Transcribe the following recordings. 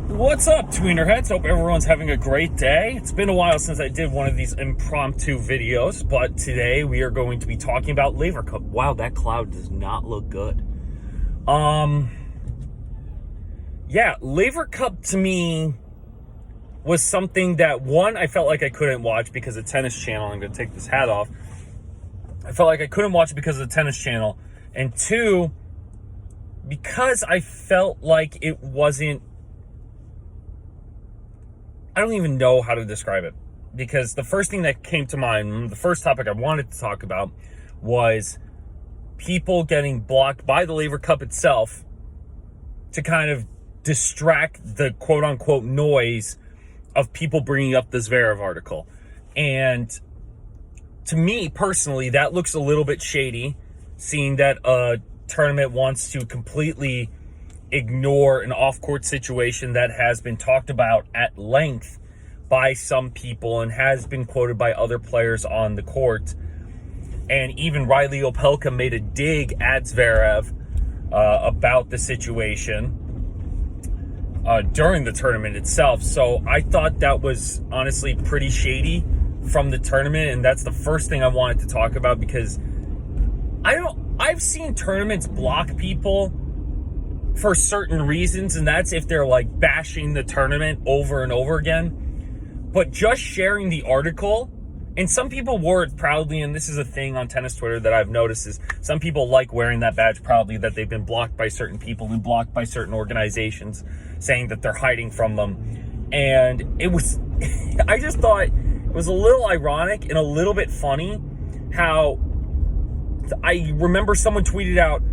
What's up, tweenerheads? Hope everyone's having a great day. It's been a while since I did one of these impromptu videos, but today we are going to be talking about Laver Cup. Wow, that cloud does not look good. Yeah, Laver Cup to me was something that, one, I felt like I couldn't watch because of Tennis Channel. I'm going to take this hat off. I felt like I couldn't watch it because of the Tennis Channel. And two, because I felt like it wasn't, I don't even know how to describe it, because the first thing that came to mind, the first topic I wanted to talk about was people getting blocked by the Laver Cup itself to kind of distract the quote-unquote noise of people bringing up the Zverev article. And to me, personally, that looks a little bit shady, seeing that a tournament wants to completely ignore an off-court situation that has been talked about at length by some people and has been quoted by other players on the court. And even Riley Opelka made a dig at Zverev about the situation during the tournament itself. So I thought that was honestly pretty shady from the tournament, and that's the first thing I wanted to talk about, because I've seen tournaments block people for certain reasons, and that's if they're like bashing the tournament over and over again. But just sharing the article, and some people wore it proudly, and this is a thing on tennis Twitter that I've noticed, is some people like wearing that badge proudly, that they've been blocked by certain people and blocked by certain organizations, saying that they're hiding from them. And it was, I just thought it was a little ironic and a little bit funny how I remember someone tweeted out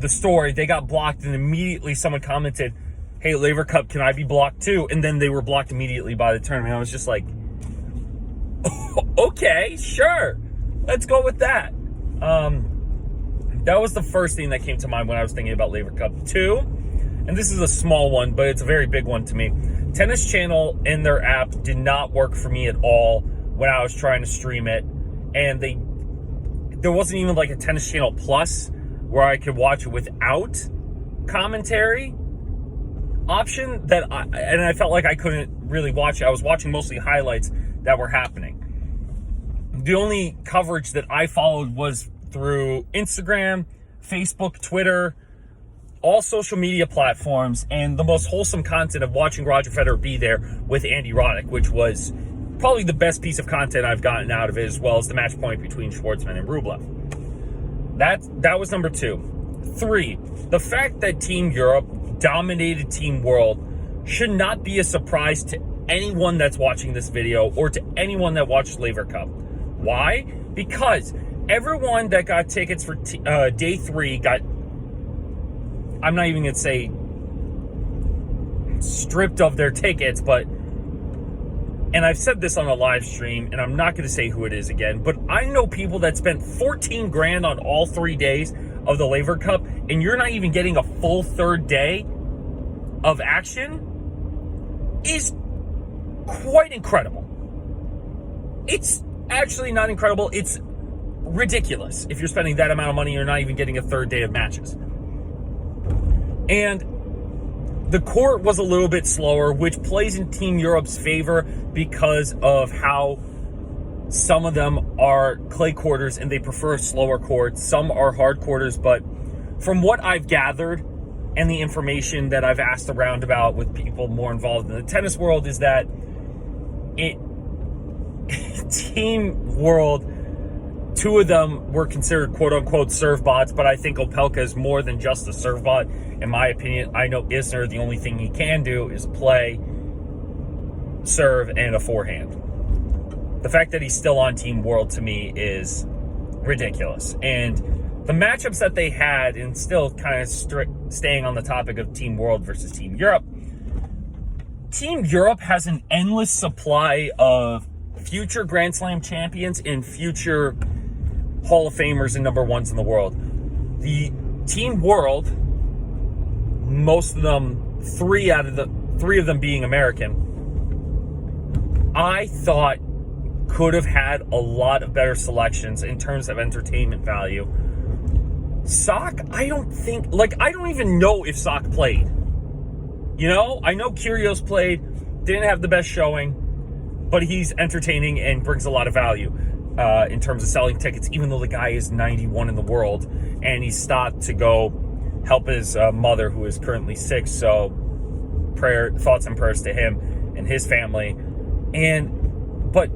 the story, they got blocked, and immediately someone commented, "Hey, Laver Cup, can I be blocked too?" And then they were blocked immediately by the tournament. I was just like, okay, sure, let's go with that. That was the first thing that came to mind when I was thinking about Laver Cup. Two, and this is a small one, but it's a very big one to me. Tennis Channel in their app did not work for me at all when I was trying to stream it, and there wasn't even like a Tennis Channel Plus where I could watch it without commentary option. I felt like I couldn't really watch it. I was watching mostly highlights that were happening. The only coverage that I followed was through Instagram, Facebook, Twitter, all social media platforms, and the most wholesome content of watching Roger Federer be there with Andy Roddick, which was probably the best piece of content I've gotten out of it, as well as the match point between Schwartzman and Rublev. That was number two. Three, the fact that Team Europe dominated Team World should not be a surprise to anyone that's watching this video or to anyone that watched Laver Cup. Why? Because everyone that got tickets for day three got, I'm not even going to say stripped of their tickets, but, and I've said this on a live stream, and I'm not going to say who it is again, but I know people that spent 14 grand on all 3 days of the Laver Cup, and you're not even getting a full third day of action, is quite incredible. It's actually not incredible. It's ridiculous. If you're spending that amount of money, you're not even getting a third day of matches. And the court was a little bit slower, which plays in Team Europe's favor because of how some of them are clay quarters and they prefer slower courts. Some are hard quarters, but from what I've gathered and the information that I've asked around about with people more involved in the tennis world, is that Team World, two of them were considered quote-unquote serve bots, but I think Opelka is more than just a serve bot. In my opinion, I know Isner, the only thing he can do is play, serve, and a forehand. The fact that he's still on Team World to me is ridiculous. And the matchups that they had, and still kind of staying on the topic of Team World versus Team Europe, Team Europe has an endless supply of future Grand Slam champions and future Hall of Famers and number ones in the world. The Team World, most of them, three of them being American, I thought could have had a lot of better selections in terms of entertainment value. Sock, I don't even know if Sock played. You know, I know Kyrgios played, didn't have the best showing, but he's entertaining and brings a lot of value in terms of selling tickets, even though the guy is 91 in the world, and he stopped to go help his mother, who is currently sick. So thoughts and prayers to him and his family. But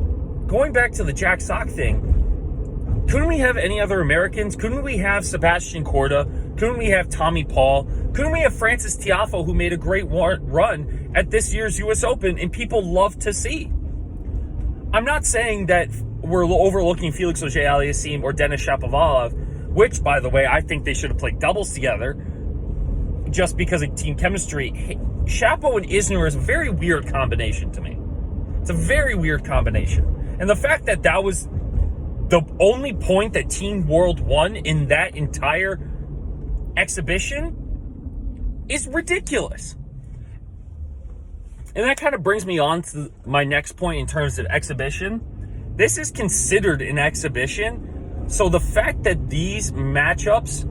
going back to the Jack Sock thing, couldn't we have any other Americans? Couldn't we have Sebastian Corda? Couldn't we have Tommy Paul? Couldn't we have Francis Tiafoe, who made a great run at this year's U.S. Open, and people love to see? I'm not saying that we're overlooking Felix Auger-Aliassime or Denis Shapovalov, which, by the way, I think they should have played doubles together just because of team chemistry. Shapo and Isner is a very weird combination to me. It's a very weird combination. And the fact that that was the only point that Team World won in that entire exhibition is ridiculous. And that kind of brings me on to my next point in terms of exhibition. This is considered an exhibition. So the fact that these matchups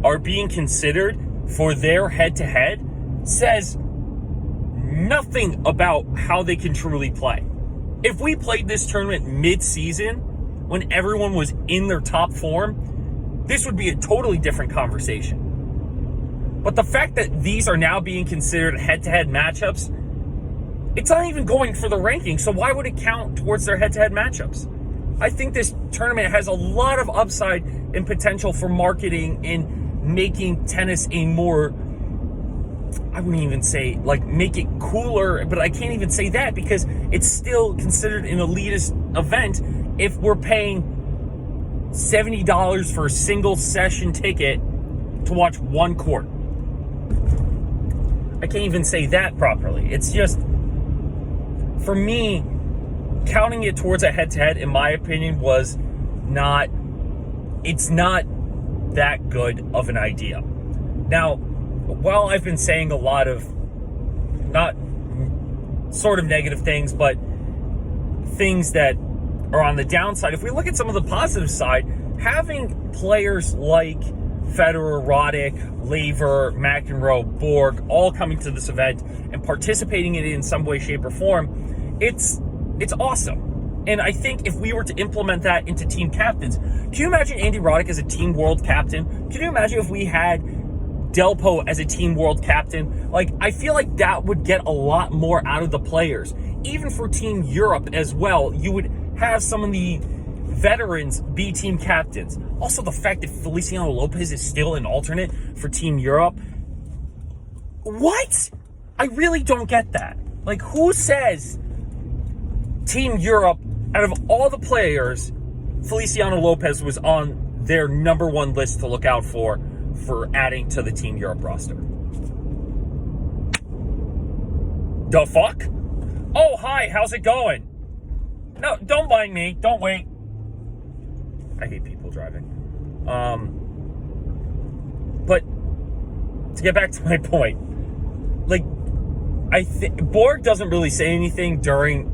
are being considered for their head-to-head says nothing about how they can truly play. If we played this tournament mid-season, when everyone was in their top form, this would be a totally different conversation. But the fact that these are now being considered head-to-head matchups, it's not even going for the ranking, so why would it count towards their head-to-head matchups? I think this tournament has a lot of upside and potential for marketing and making tennis a more, I wouldn't even say, like, make it cooler, but I can't even say that because it's still considered an elitist event if we're paying $70 for a single session ticket to watch one court. I can't even say that properly. It's just, for me, counting it towards a head-to-head, in my opinion, it's not that good of an idea. Now, while I've been saying a lot of not sort of negative things, but things that are on the downside, if we look at some of the positive side, having players like Federer, Roddick, Laver, McEnroe, Borg all coming to this event and participating in it in some way, shape, or form, it's awesome. And I think if we were to implement that into team captains, can you imagine Andy Roddick as a team world captain? Can you imagine if we had Delpo as a team world captain? Like, I feel like that would get a lot more out of the players. Even for Team Europe as well, you would have some of the veterans be team captains. Also, the fact that Feliciano Lopez is still an alternate for Team Europe. What? I really don't get that. Like, who says Team Europe, out of all the players, Feliciano Lopez was on their number one list to look out for adding to the Team Europe roster? The fuck? Oh, hi, how's it going? No, don't mind me. Don't wait. I hate people driving. But to get back to my point, like, I think Borg doesn't really say anything during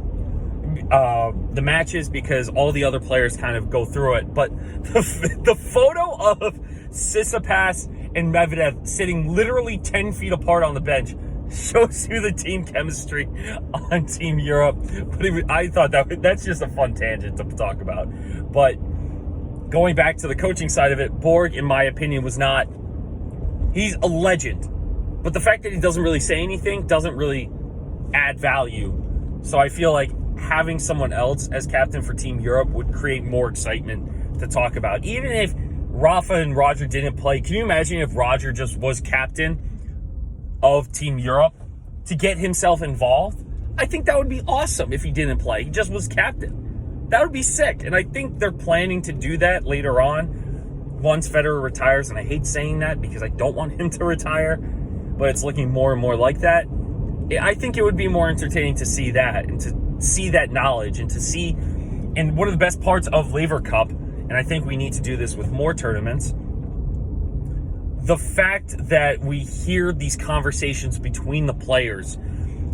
the matches because all the other players kind of go through it. But the photo of Tsitsipas and Medvedev sitting literally 10 feet apart on the bench shows you the team chemistry on Team Europe. But I thought that's just a fun tangent to talk about. But going back to the coaching side of it, Borg, in my opinion, he's a legend. But the fact that he doesn't really say anything doesn't really add value. So I feel like having someone else as captain for Team Europe would create more excitement to talk about. Even if Rafa and Roger didn't play, can you imagine if Roger just was captain of Team Europe to get himself involved? I think that would be awesome if he didn't play. He just was captain. That would be sick. And I think they're planning to do that later on once Federer retires. And I hate saying that because I don't want him to retire, but it's looking more and more like that. I think it would be more entertaining to see that and to see that knowledge and to see, and one of the best parts of Laver Cup, and I think we need to do this with more tournaments, the fact that we hear these conversations between the players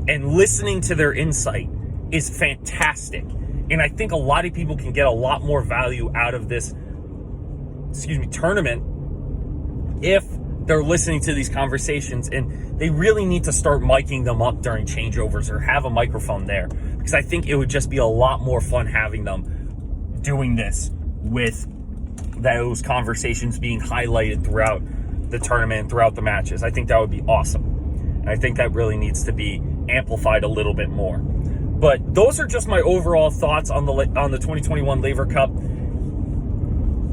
and listening to their insight is fantastic. And I think a lot of people can get a lot more value out of this, tournament if they're listening to these conversations, and they really need to start miking them up during changeovers or have a microphone there, because I think it would just be a lot more fun having them doing this with those conversations being highlighted throughout the tournament and throughout the matches. I think that would be awesome. And I think that really needs to be amplified a little bit more. But those are just my overall thoughts on the 2021 Laver Cup.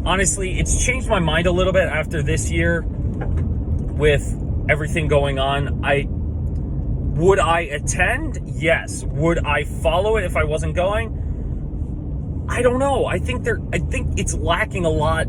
Honestly, it's changed my mind a little bit after this year with everything going on. Would I attend? Yes. Would I follow it if I wasn't going? I don't know. I think it's lacking a lot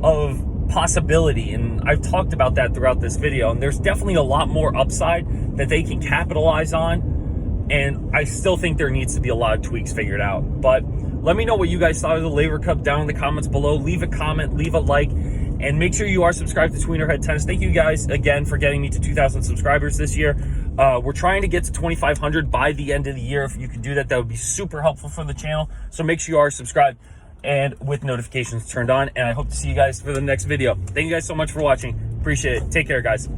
of possibility, and I've talked about that throughout this video, and there's definitely a lot more upside that they can capitalize on, and I still think there needs to be a lot of tweaks figured out. But let me know what you guys thought of the Laver Cup down in the comments below. Leave a comment, leave a like, and make sure you are subscribed to Tweenerhead Tennis. Thank you guys again for getting me to 2,000 subscribers this year. We're trying to get to 2,500 by the end of the year. If you could do that, that would be super helpful for the channel. So make sure you are subscribed and with notifications turned on. And I hope to see you guys for the next video. Thank you guys so much for watching. Appreciate it. Take care, guys.